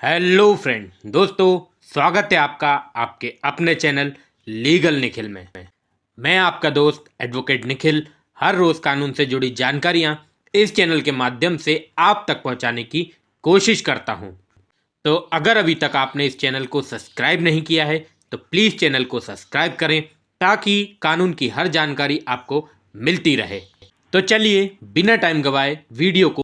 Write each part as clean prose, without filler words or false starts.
Hello friend दोस्तों, स्वागत है आपका आपके अपने चैनल लीगल निखिल में। मैं आपका दोस्त एडवोकेट निखिल हर रोज़ कानून से जुड़ी जानकारियां इस चैनल के माध्यम से आप तक पहुंचाने की कोशिश करता हूं। तो अगर अभी तक आपने इस चैनल को सब्सक्राइब नहीं किया है तो प्लीज़ चैनल को सब्सक्राइब करें ताकि कानून की हर जानकारी आपको मिलती रहे। तो चलिए बिना टाइम गवाए वीडियो को।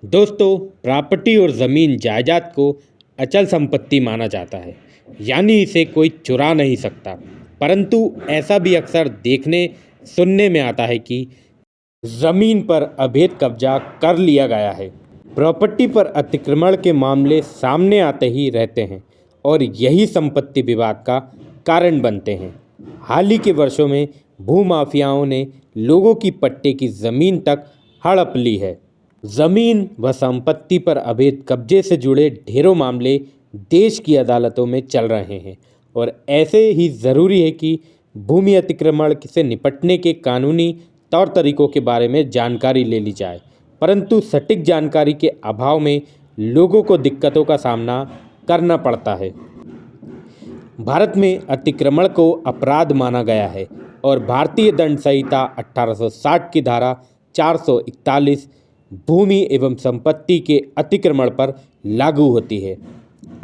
दोस्तों, प्रॉपर्टी और ज़मीन जायदाद को अचल संपत्ति माना जाता है, यानी इसे कोई चुरा नहीं सकता। परंतु ऐसा भी अक्सर देखने सुनने में आता है कि ज़मीन पर अवैध कब्जा कर लिया गया है। प्रॉपर्टी पर अतिक्रमण के मामले सामने आते ही रहते हैं और यही संपत्ति विवाद का कारण बनते हैं। हाल ही के वर्षों में भूमाफियाओं ने लोगों की पट्टे की ज़मीन तक हड़प ली है। जमीन व संपत्ति पर अवैध कब्जे से जुड़े ढेरों मामले देश की अदालतों में चल रहे हैं और ऐसे ही ज़रूरी है कि भूमि अतिक्रमण से निपटने के कानूनी तौर तरीकों के बारे में जानकारी ले ली जाए। परंतु सटीक जानकारी के अभाव में लोगों को दिक्कतों का सामना करना पड़ता है। भारत में अतिक्रमण को अपराध माना गया है और भारतीय दंड संहिता 1860 की धारा 441 भूमि एवं संपत्ति के अतिक्रमण पर लागू होती है।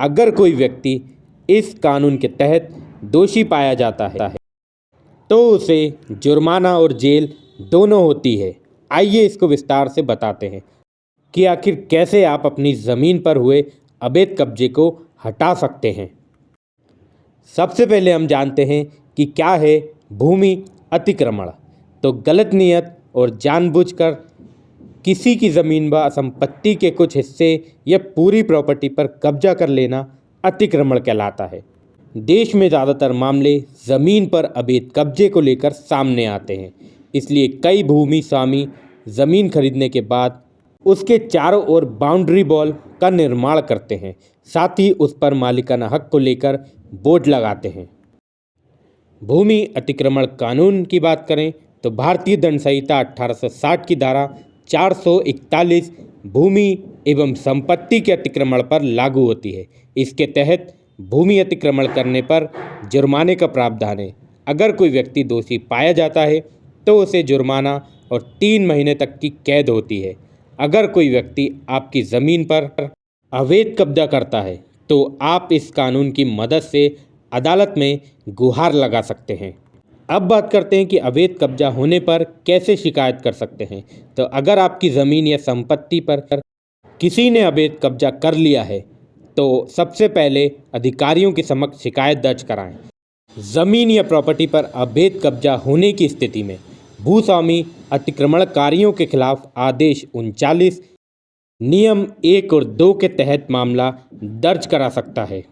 अगर कोई व्यक्ति इस कानून के तहत दोषी पाया जाता है तो उसे जुर्माना और जेल दोनों होती है। आइए इसको विस्तार से बताते हैं कि आखिर कैसे आप अपनी ज़मीन पर हुए अवैध कब्जे को हटा सकते हैं। सबसे पहले हम जानते हैं कि क्या है भूमि अतिक्रमण। तो गलत नियत और जानबूझकर किसी की ज़मीन व संपत्ति के कुछ हिस्से या पूरी प्रॉपर्टी पर कब्जा कर लेना अतिक्रमण कहलाता है। देश में ज़्यादातर मामले ज़मीन पर अवैध कब्जे को लेकर सामने आते हैं, इसलिए कई भूमि स्वामी ज़मीन खरीदने के बाद उसके चारों ओर बाउंड्री वॉल का निर्माण करते हैं, साथ ही उस पर मालिकाना हक को लेकर बोर्ड लगाते हैं। भूमि अतिक्रमण कानून की बात करें तो भारतीय दंड संहिता 1860 की धारा 441 भूमि एवं संपत्ति के अतिक्रमण पर लागू होती है। इसके तहत भूमि अतिक्रमण करने पर जुर्माने का प्रावधान है। अगर कोई व्यक्ति दोषी पाया जाता है तो उसे जुर्माना और 3 महीने तक की कैद होती है। अगर कोई व्यक्ति आपकी ज़मीन पर अवैध कब्जा करता है तो आप इस कानून की मदद से अदालत में गुहार लगा सकते हैं। अब बात करते हैं कि अवैध कब्जा होने पर कैसे शिकायत कर सकते हैं। तो अगर आपकी ज़मीन या संपत्ति पर किसी ने अवैध कब्जा कर लिया है तो सबसे पहले अधिकारियों के समक्ष शिकायत दर्ज कराएं। ज़मीन या प्रॉपर्टी पर अवैध कब्जा होने की स्थिति में भूस्वामी अतिक्रमणकारियों के खिलाफ आदेश 39 नियम 1 और 2 के तहत मामला दर्ज करा सकता है।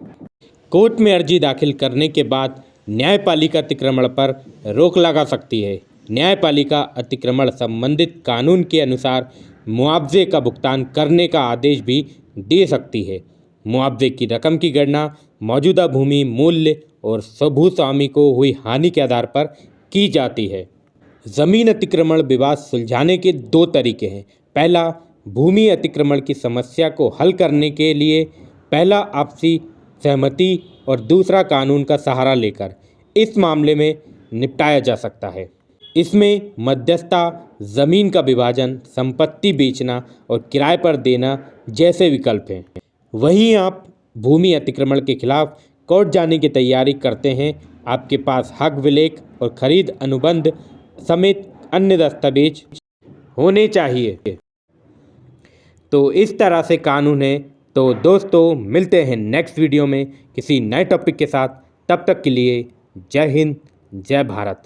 कोर्ट में अर्जी दाखिल करने के बाद न्यायपालिका अतिक्रमण पर रोक लगा सकती है। न्यायपालिका अतिक्रमण संबंधित कानून के अनुसार मुआवजे का भुगतान करने का आदेश भी दे सकती है। मुआवजे की रकम की गणना मौजूदा भूमि मूल्य और भूस्वामी को हुई हानि के आधार पर की जाती है। ज़मीन अतिक्रमण विवाद सुलझाने के 2 तरीके हैं। पहला, भूमि अतिक्रमण की समस्या को हल करने के लिए पहला आपसी सहमति और दूसरा कानून का सहारा लेकर इस मामले में निपटाया जा सकता है। इसमें मध्यस्थता, ज़मीन का विभाजन, संपत्ति बेचना और किराए पर देना जैसे विकल्प हैं। वहीं आप भूमि अतिक्रमण के खिलाफ कोर्ट जाने की तैयारी करते हैं, आपके पास हक विलेख और खरीद अनुबंध समेत अन्य दस्तावेज होने चाहिए। तो इस तरह से कानून है। तो दोस्तों, मिलते हैं नेक्स्ट वीडियो में किसी नए टॉपिक के साथ। तब तक के लिए जय हिंद, जय भारत।